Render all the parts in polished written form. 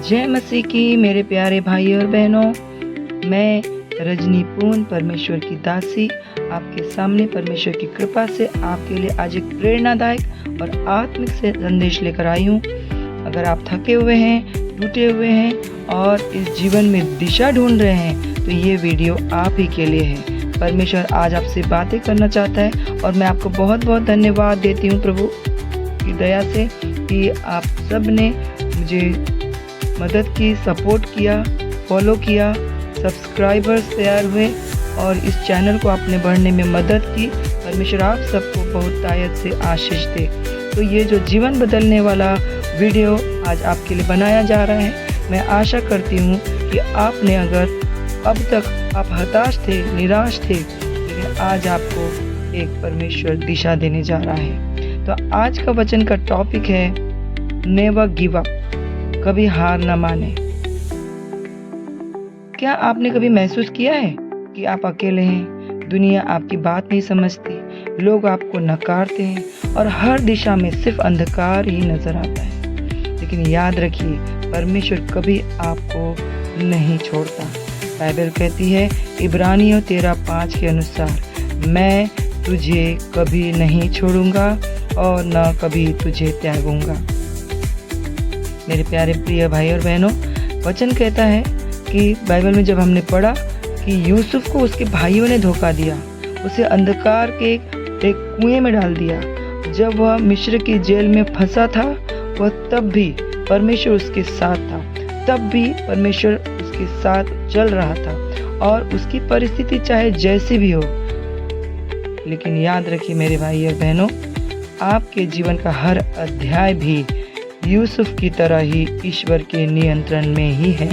जय मसीह की मेरे प्यारे भाई और बहनों, मैं रजनी पूर्ण परमेश्वर की दासी आपके सामने परमेश्वर की कृपा से आपके लिए आज एक प्रेरणादायक और आत्मिक संदेश लेकर आई हूँ। अगर आप थके हुए हैं, टूटे हुए हैं और इस जीवन में दिशा ढूंढ रहे हैं तो ये वीडियो आप ही के लिए है। परमेश्वर आज आपसे बातें करना चाहता है और मैं आपको बहुत बहुत धन्यवाद देती हूँ प्रभु की दया से कि आप सब ने मुझे मदद की, सपोर्ट किया, फॉलो किया, सब्सक्राइबर्स तैयार हुए और इस चैनल को आपने बढ़ने में मदद की। परमेश्वर आप सबको बहुत तायत से आशीष दे। तो ये जो जीवन बदलने वाला वीडियो आज आपके लिए बनाया जा रहा है, मैं आशा करती हूँ कि आपने अगर अब तक आप हताश थे, निराश थे, लेकिन आज आपको एक परमेश्वर दिशा देने जा रहा है। तो आज का वचन का टॉपिक है नेवर गिव अप, कभी हार न माने। क्या आपने कभी महसूस किया है कि आप अकेले हैं, दुनिया आपकी बात नहीं समझती, लोग आपको नकारते हैं और हर दिशा में सिर्फ अंधकार ही नजर आता है। लेकिन याद रखिए, परमेश्वर कभी आपको नहीं छोड़ता। बाइबल कहती है इब्रानियों 13:5 के अनुसार, मैं तुझे कभी नहीं छोड़ूंगा और न कभी तुझे त्यागूंगा। मेरे प्यारे प्रिय भाई और बहनों, वचन कहता है कि बाइबल में जब हमने पढ़ा कि यूसुफ को उसके भाइयों ने धोखा दिया, उसे अंधकार के एक कुएं में डाल दिया। जब वह मिस्र की जेल में फंसा था, वह तब भी परमेश्वर उसके साथ था, तब भी परमेश्वर उसके साथ चल रहा था और उसकी परिस्थिति चाहे जैसी भी हो। लेकिन याद रखिए मेरे भाई और बहनों, आपके जीवन का हर अध्याय भी यूसुफ की तरह ही ईश्वर के नियंत्रण में ही है।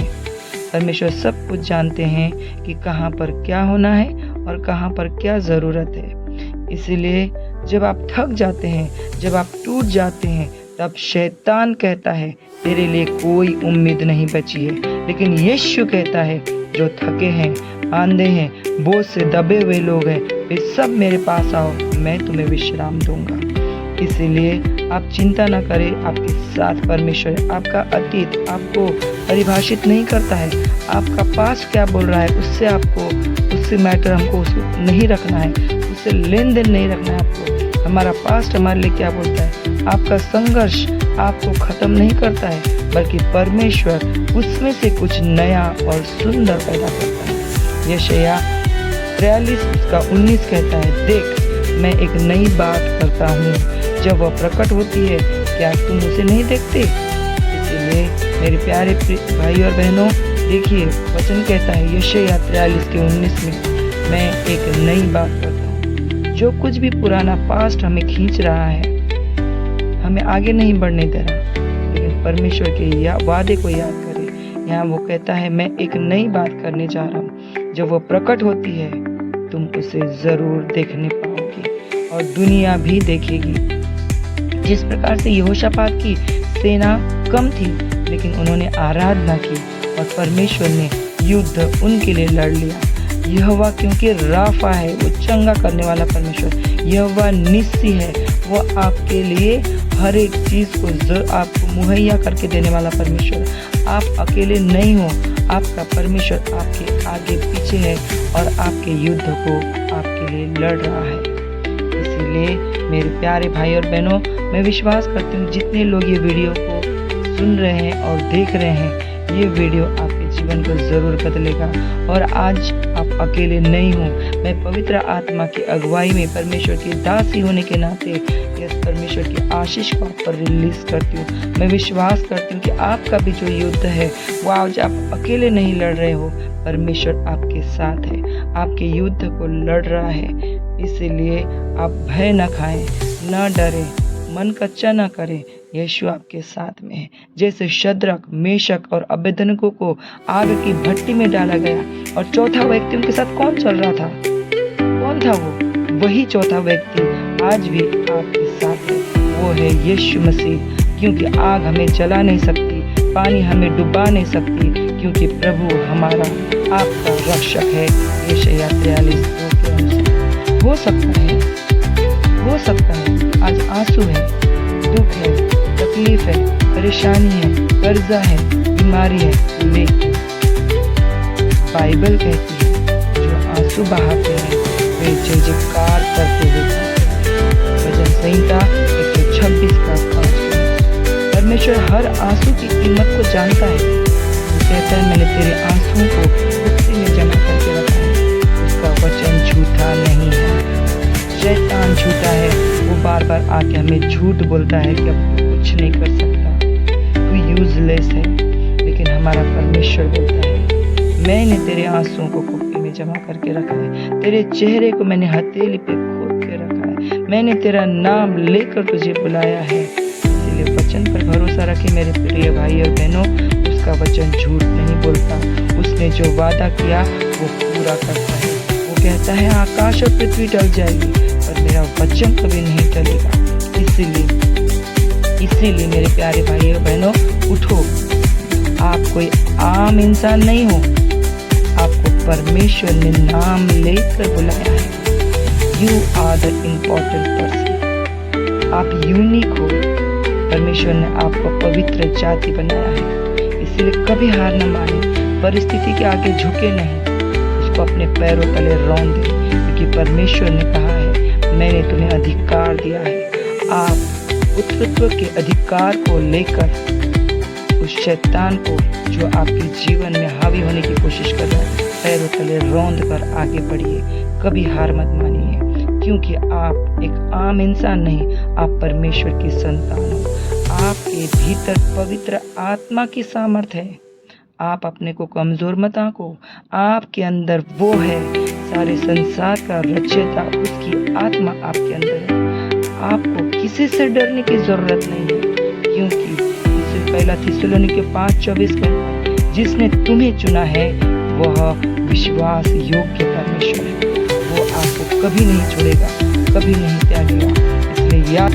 परमेश्वर सब कुछ जानते हैं कि कहाँ पर क्या होना है और कहाँ पर क्या ज़रूरत है। इसीलिए जब आप थक जाते हैं, जब आप टूट जाते हैं, तब शैतान कहता है तेरे लिए कोई उम्मीद नहीं बची है। लेकिन यीशु कहता है जो थके हैं, आंधे हैं, बोझ से दबे हुए लोग हैं, वे सब मेरे पास आओ, मैं तुम्हें विश्राम दूंगा। इसीलिए आप चिंता न करें, आपके साथ परमेश्वर। आपका अतीत आपको परिभाषित नहीं करता है, आपका पास्ट क्या बोल रहा है उससे मैटर हमको उसको नहीं रखना है, उससे लेन देन नहीं रखना है आपको। हमारा पास्ट हमारे लिए क्या बोलता है, आपका संघर्ष आपको खत्म नहीं करता है, बल्कि परमेश्वर उसमें से कुछ नया और सुंदर पैदा करता है। यशायाह 43:19 कहता है, देख मैं एक नई बात करता हूँ, जब वह प्रकट होती है क्या तुम उसे नहीं देखते। इसलिए मेरे प्यारे भाई और बहनों, देखिए वचन कहता है यशायाह 43:19 में, मैं एक नई बात करता हूँ। जो कुछ भी पुराना पास्ट हमें खींच रहा है, हमें आगे नहीं बढ़ने दे रहा, लेकिन परमेश्वर के वादे को याद करें। यहाँ वो कहता है मैं एक नई बात करने जा रहा हूँ, जब वो प्रकट होती है तुम उसे जरूर देखने पाओगे और दुनिया भी देखेगी। जिस प्रकार से यहोशापात की सेना कम थी, लेकिन उन्होंने आराधना की और परमेश्वर ने युद्ध उनके लिए लड़ लिया। यहोवा क्योंकि राफा है, वो चंगा करने वाला परमेश्वर। यहोवा निस्सी है, वो आपके लिए हर एक चीज़ को आपको मुहैया करके देने वाला परमेश्वर। आप अकेले नहीं हो, आपका परमेश्वर आपके आगे पीछे है और आपके युद्ध को आपके लिए लड़ रहा है। इसीलिए मेरे प्यारे भाई और बहनों, मैं विश्वास करती हूँ जितने लोग ये वीडियो को सुन रहे हैं और देख रहे हैं, ये वीडियो आपके जीवन को ज़रूर बदलेगा। और आज आप अकेले नहीं हो। मैं पवित्र आत्मा की अगुवाई में परमेश्वर की दासी होने के नाते इस परमेश्वर की आशीष को आप पर रिलीज करती हूँ। मैं विश्वास करती हूँ कि आपका भी जो युद्ध है वो आज आप अकेले नहीं लड़ रहे हो, परमेश्वर आपके साथ है, आपके युद्ध को लड़ रहा है। इसीलिए आप भय न खाएं, न डरें, मन कच्चा न करें, यीशु आपके साथ में है। जैसे शद्रक, मेशक और अबेदनगो को आग की भट्टी में डाला गया और चौथा व्यक्ति उनके साथ कौन चल रहा था, कौन था वो? वही चौथा व्यक्ति आज भी आपके साथ है, वो है यीशु मसीह। क्योंकि आग हमें जला नहीं सकती, पानी हमें डुबा नहीं सकती, क्योंकि प्रभु हमारा आपका रक्षक है। यशायाह 43:2 के अनुसार हो सकता है आज आंसू है, दुख है, तकलीफ है, परेशानी है, कर्जा है, बीमारी है, लेकिन बाइबल कहती है जो आंसू बहाते हैं वे जय जयकार करते हुए गाते हैं। भजन संहिता 126 का 5। परमेश्वर हर आंसू की कीमत को जानता है। वो कहता है मैंने तेरे आंसुओं को कुत्ते में जमा करके रखा है। उसका वचन झूठा नहीं है। शैतान झूठा है, वो बार बार आके हमें झूठ बोलता है कि अब तू कुछ नहीं कर सकता, तू यूजलेस है। लेकिन हमारा परमेश्वर बोलता है मैंने तेरे आंसुओं को कुप्पी में जमा करके रखा है, तेरे चेहरे को मैंने हथेली पे खोद के रखा है, मैंने तेरा नाम लेकर तुझे बुलाया है। इसलिए वचन पर भरोसा रखे मेरे प्रिय भाई और बहनों, उसका वचन झूठ नहीं बोलता। उसने जो वादा किया वो पूरा करता है। वो कहता है आकाश और पृथ्वी टल जाएगी पर मेरा वचन कभी नहीं टलेगा। इसीलिए मेरे प्यारे भाई और बहनों, उठो। आप कोई आम इंसान नहीं हो, आपको परमेश्वर ने नाम लेकर बुलाया है। You are the important person. आप यूनिक हो। परमेश्वर ने आपको पवित्र जाति बनाया है। इसलिए कभी हार न माने, परिस्थिति के आगे झुके नहीं, उसको अपने पैरों तले रौंद दे, क्योंकि परमेश्वर ने कहा है मैंने तुम्हें अधिकार दिया है। आप पुत्रत्व के अधिकार को लेकर उस शैतान को जो आपके जीवन में हावी होने की कोशिश कर रहा है, पैरों तले रौंद कर आगे बढ़िए। कभी हार मत मानिए, क्योंकि आप एक आम इंसान नहीं, आप परमेश्वर की संतान हो। आपके भीतर पवित्र आत्मा की सामर्थ है। आप अपने को कमजोर मत आंको। आपके अंदर वो है, सारे संसार का रचयिता, उसकी आत्मा आपके अंदर है। आपको किसी से डरने की जरूरत नहीं है, क्योंकि पहला थिस्सलुनीके 5:24 कहता जिसने तुम्हें चुना है वह विश्वास योग्य परमेश्वर है। वो आपको कभी नहीं छोड़ेगा, कभी नहीं त्यागेगा। इसलिए याद